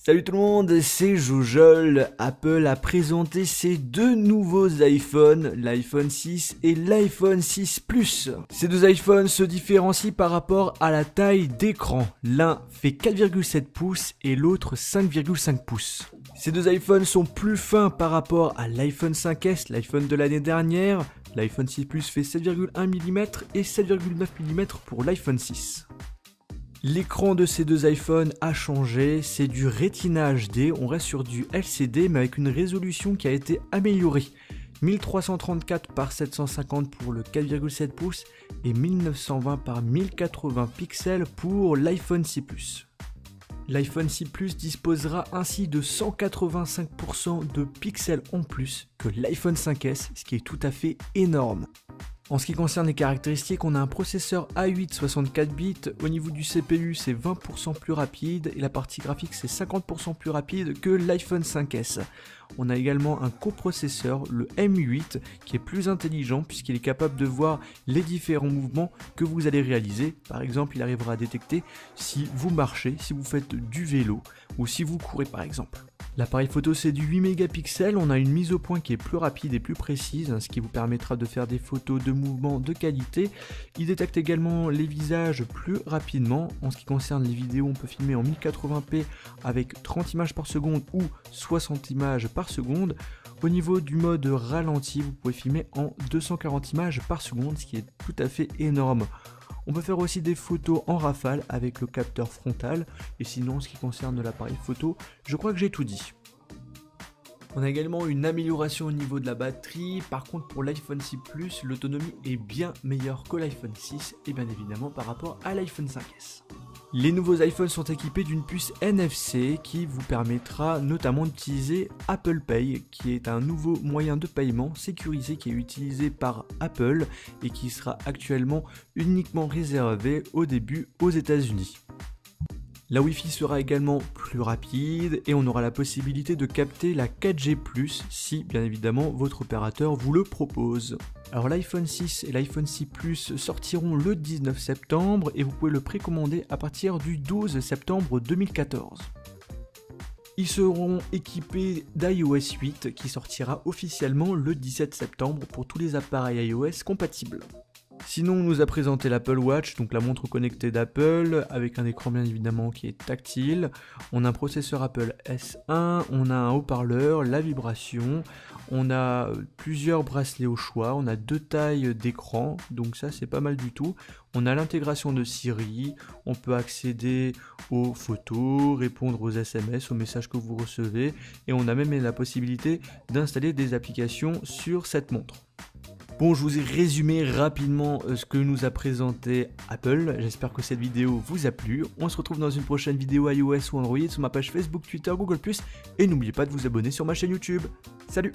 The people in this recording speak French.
Salut tout le monde, c'est Jojol. Apple a présenté ses deux nouveaux iPhones, l'iPhone 6 et l'iPhone 6 Plus. Ces deux iPhones se différencient par rapport à la taille d'écran. L'un fait 4,7 pouces et l'autre 5,5 pouces. Ces deux iPhones sont plus fins par rapport à l'iPhone 5S, l'iPhone de l'année dernière. L'iPhone 6 Plus fait 7,1 mm et 7,9 mm pour l'iPhone 6. L'écran de ces deux iPhones a changé, c'est du Retina HD, on reste sur du LCD mais avec une résolution qui a été améliorée. 1334 par 750 pour le 4,7 pouces et 1920 par 1080 pixels pour l'iPhone 6 Plus. L'iPhone 6 Plus disposera ainsi de 185% de pixels en plus que l'iPhone 5S, ce qui est tout à fait énorme. En ce qui concerne les caractéristiques, on a un processeur A8 64 bits, au niveau du CPU c'est 20% plus rapide et la partie graphique c'est 50% plus rapide que l'iPhone 5S. On a également un coprocesseur, le M8, qui est plus intelligent puisqu'il est capable de voir les différents mouvements que vous allez réaliser. Par exemple, il arrivera à détecter si vous marchez, si vous faites du vélo ou si vous courez par exemple. L'appareil photo c'est du 8 mégapixels, on a une mise au point qui est plus rapide et plus précise, ce qui vous permettra de faire des photos de mouvements de qualité. Il détecte également les visages plus rapidement. En ce qui concerne les vidéos, on peut filmer en 1080p avec 30 images par seconde ou 60 images par seconde. Au niveau du mode ralenti, vous pouvez filmer en 240 images par seconde, ce qui est tout à fait énorme. On peut faire aussi des photos en rafale avec le capteur frontal. Et sinon, en ce qui concerne l'appareil photo, je crois que j'ai tout dit. On a également une amélioration au niveau de la batterie. Par contre, pour l'iPhone 6 Plus, l'autonomie est bien meilleure que l'iPhone 6 et bien évidemment par rapport à l'iPhone 5S. Les nouveaux iPhones sont équipés d'une puce NFC qui vous permettra notamment d'utiliser Apple Pay, qui est un nouveau moyen de paiement sécurisé qui est utilisé par Apple et qui sera actuellement uniquement réservé au début aux États-Unis. La Wi-Fi sera également plus rapide et on aura la possibilité de capter la 4G+, si bien évidemment votre opérateur vous le propose. Alors l'iPhone 6 et l'iPhone 6 Plus sortiront le 19 septembre et vous pouvez le précommander à partir du 12 septembre 2014. Ils seront équipés d'iOS 8 qui sortira officiellement le 17 septembre pour tous les appareils iOS compatibles. Sinon, on nous a présenté l'Apple Watch, donc la montre connectée d'Apple, avec un écran bien évidemment qui est tactile. On a un processeur Apple S1, on a un haut-parleur, la vibration, on a plusieurs bracelets au choix, on a deux tailles d'écran, donc ça c'est pas mal du tout. On a l'intégration de Siri, on peut accéder aux photos, répondre aux SMS, aux messages que vous recevez, et on a même la possibilité d'installer des applications sur cette montre. Bon, je vous ai résumé rapidement ce que nous a présenté Apple. J'espère que cette vidéo vous a plu. On se retrouve dans une prochaine vidéo iOS ou Android sur ma page Facebook, Twitter, Google+. Et n'oubliez pas de vous abonner sur ma chaîne YouTube. Salut!